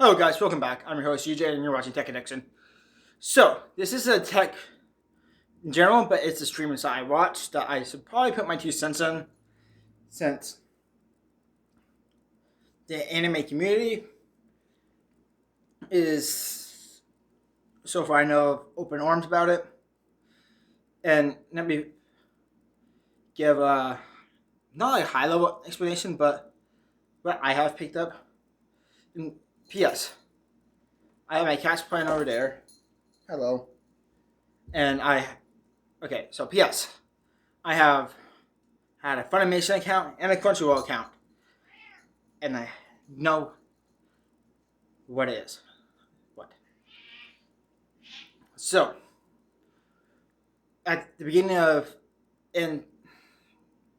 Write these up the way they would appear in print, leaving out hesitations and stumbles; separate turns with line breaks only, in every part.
Hello guys, welcome back. I'm your host UJ and you're watching Tech Addiction. So, this is a tech in general, but it's a streaming site I watch that I should probably put my 2 cents in, since the anime community is, so far I know, open arms about it. And let me give not a high level explanation, but what I have picked up. And P.S. I have my cats playing over there. Hello. And so P.S. I have had a Funimation account and a Crunchyroll account. And I know what it is. What? So, at the beginning of, in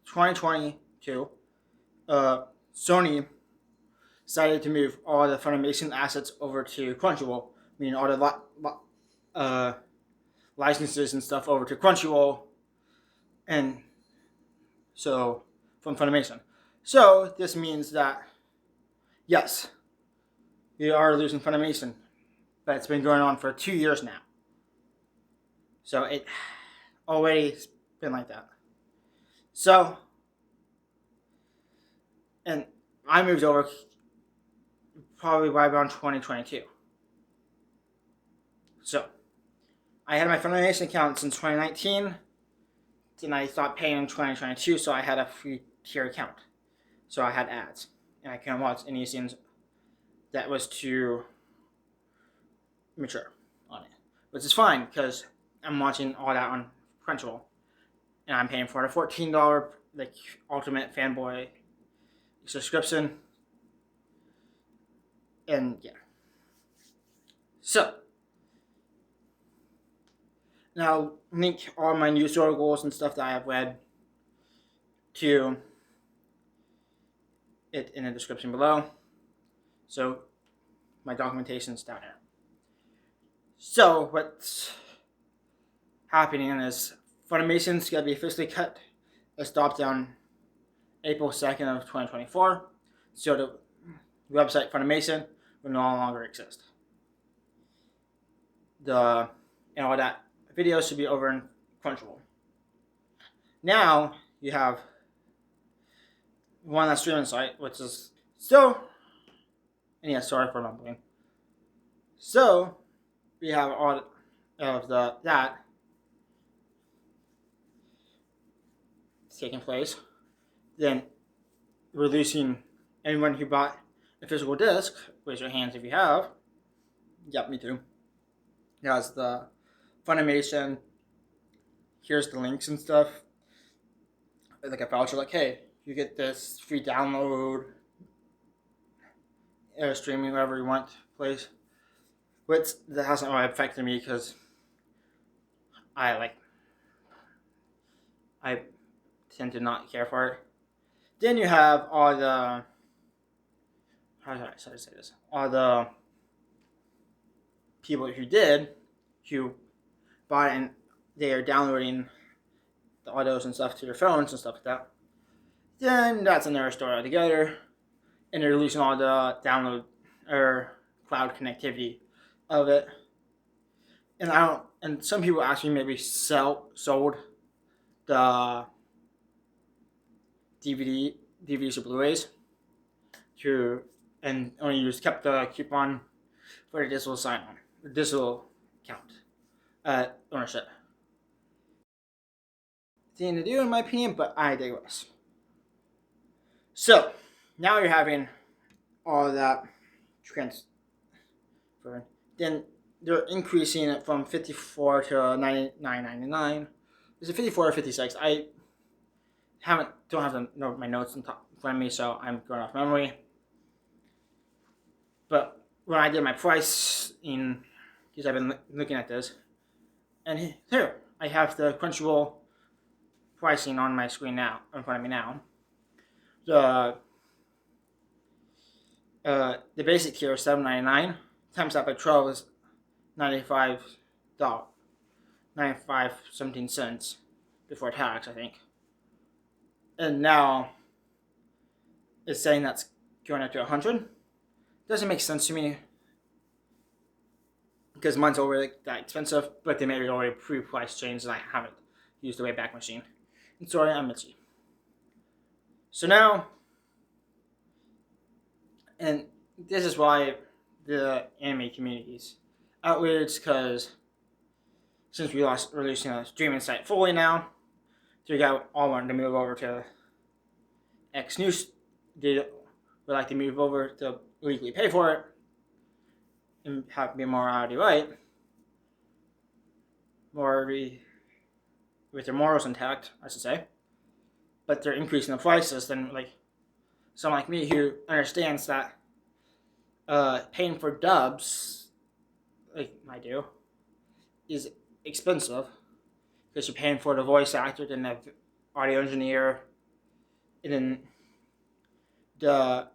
2022, Sony decided to move all the Funimation assets over to Crunchyroll, meaning all the licenses and stuff over to Crunchyroll, and so from Funimation. So this means that yes, we are losing Funimation, but it's been going on for 2 years now. So it already been like that. So, and I moved over probably right around 2022. So, I had my Funimation account since 2019. Then I stopped paying in 2022, so I had a free tier account. So I had ads, and I couldn't watch any scenes that was too mature on it. Which is fine, because I'm watching all that on Crunchyroll. And I'm paying for the $14 like Ultimate Fanboy subscription. And yeah. So, now link all my news articles and stuff that I have read to it in the description below. So, my documentation's down there. So, what's happening is Funimation's going to be officially cut. It stopped on April 2nd of 2024. So, the website Funimation will no longer exist. And all that videos should be over in Crunchyroll. Now you have one last streaming site, which is still, and yeah, sorry for mumbling. So we have all of that taking place. Then releasing anyone who bought a physical disc, raise your hands if you have. Yep, me too. It has the Funimation, here's the links and stuff. Like a voucher, like, hey, you get this free download, or streaming wherever you want, place. Which that hasn't really affected me because I tend to not care for it. Then you have all the, how should I say this? All the people who bought it and they are downloading the audios and stuff to their phones and stuff like that. Then that's another story altogether. And they're losing all the download or cloud connectivity of it. And some people actually maybe sold the DVDs or Blu-rays and only kept the coupon for the digital digital account ownership. Thing to do in my opinion, but I digress. So now you're having all that transfer. Then they're increasing it from $54 to $99.99. Is it 54 or 56? I don't have my notes in front of me, so I'm going off memory. But when I did my price because I've been looking at this, and here I have the Crunchyroll pricing on my screen now, in front of me now. The basic tier is $7.99 times that by 12 is $95, 95.17 before tax, I think. And now it's saying that's going up to $100. Doesn't make sense to me because mine's already that expensive, but they maybe already pre-price changed and I haven't used the Wayback Machine. And sorry, I'm itchy. So now, and this is why the anime community's outraged, because since we lost releasing a streaming site fully now, so we got all wanting to move over to X News. They would like to move over to legally pay for it and have be more morality right, more with their morals intact, I should say. But they're increasing the prices. Then, like someone like me who understands that paying for dubs, like I do, is expensive because you're paying for the voice actor, then the audio engineer, and then the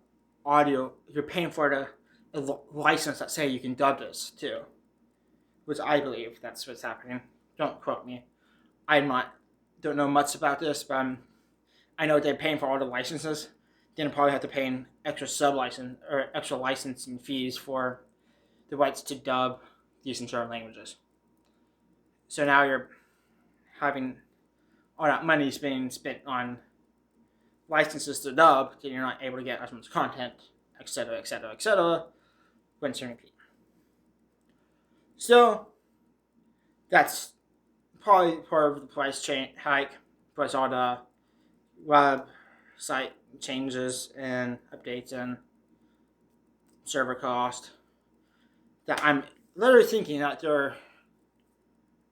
audio. You're paying for the license that say you can dub this too, which I believe that's what's happening. Don't quote me. Don't know much about this, but I know they're paying for all the licenses. Then probably have to pay an extra sub license or extra licensing fees for the rights to dub these in certain languages. So now you're having all that money is being spent on licenses to dub, then you're not able to get as much content, etc., etc., etc., when streaming. So that's probably part of the price hike, plus all the website changes and updates and server cost. That I'm literally thinking that they're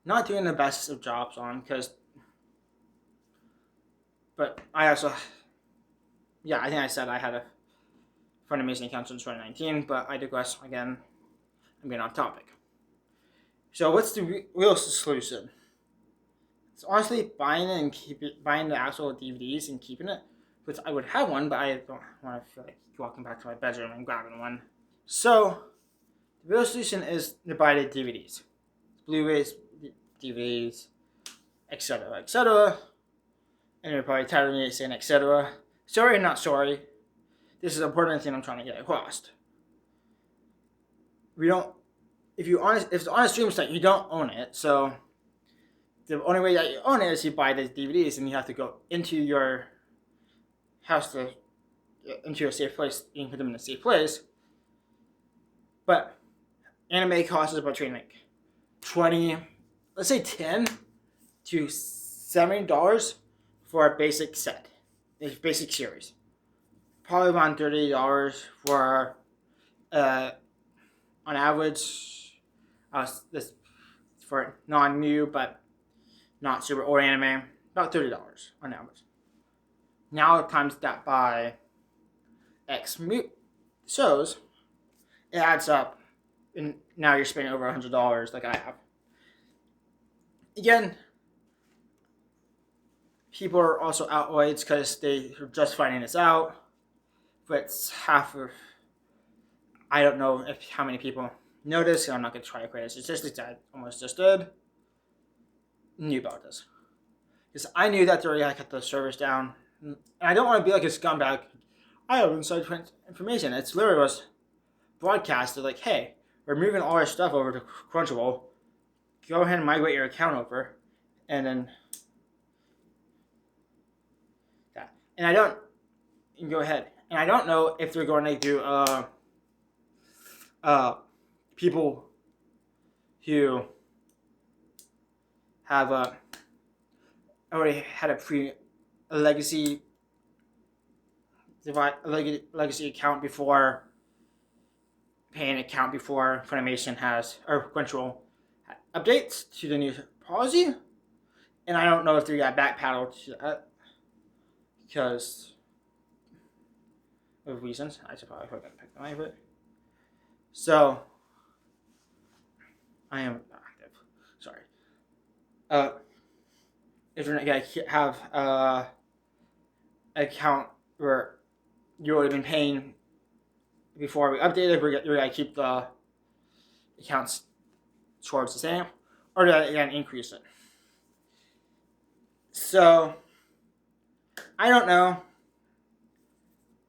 not doing the best of jobs on, because. But I also, yeah, I think I said I had a funimation account since 2019, but I digress again. I'm getting off topic. So what's the real solution? It's honestly buying it and buying the actual DVDs and keeping it. Which I would have one, but I don't want to feel like walking back to my bedroom and grabbing one. So the real solution is to buy the DVDs, Blu-rays, DVDs, etc., etc. And you're probably tired of me saying etc. Sorry, not sorry. This is an important thing I'm trying to get across. We don't. If it's on a stream site, you don't own it. So the only way that you own it is you buy the DVDs, and you have to go into your house into a safe place. You can put them in a safe place. But anime costs between like 20, let's say $10 to $70 for a basic set, a basic series. Probably around $30 for on average. This for non-new but not super old anime, about $30 on average. Now times that by X shows, it adds up, and now you're spending over $100 like I have. Again, people are also outraged because they are just finding this out, but it's half of. I don't know how many people noticed, and I'm not going to try to create a statistics. I almost just did. Knew about this. Because I knew that they already had cut the servers down. And I don't want to be like a scumbag. I have inside information. It's literally was broadcasted like, hey, we're moving all our stuff over to Crunchyroll. Go ahead and migrate your account over. And then that. And I don't. You can go ahead. And I don't know if they're going to do people who have already had a legacy account before paying account before Funimation has or Crunchyroll updates to the new policy, and I don't know if they got backpedaled to that because of reasons. I should probably forget to pick the knife. So I am active. Sorry. If you're not gonna have account where you've already been paying before we updated, we're gonna keep the accounts towards the same, or again increase it. So I don't know,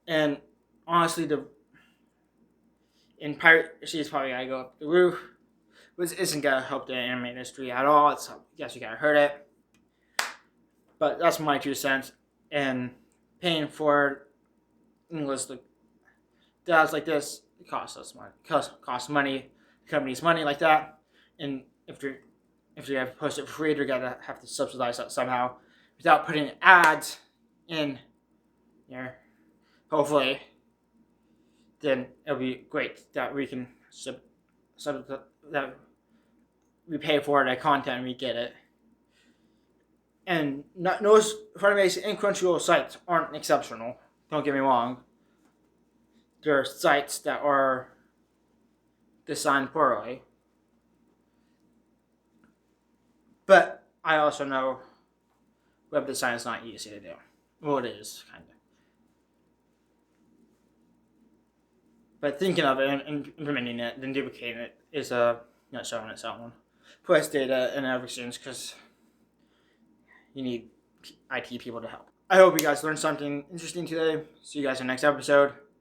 and honestly, in piracy is probably gonna go up the roof. which isn't gonna help the anime industry at all. It's, I guess you gotta hurt it. But that's my 2 cents. And paying for English jobs like this costs us money. Costs money, companies money like that. And if you have to post it for free, you're gonna have to subsidize that somehow without putting ads in here. Hopefully, then it'll be great that we can that we pay for the content and we get it. And most Funimation and Crunchyroll sites aren't exceptional. Don't get me wrong. There are sites that are designed poorly. But I also know web design is not easy to do. Well, it is, kind of. But thinking of it and implementing it, then duplicating it is not showing its own. Plus data and everything, because you need IT people to help. I hope you guys learned something interesting today. See you guys in the next episode.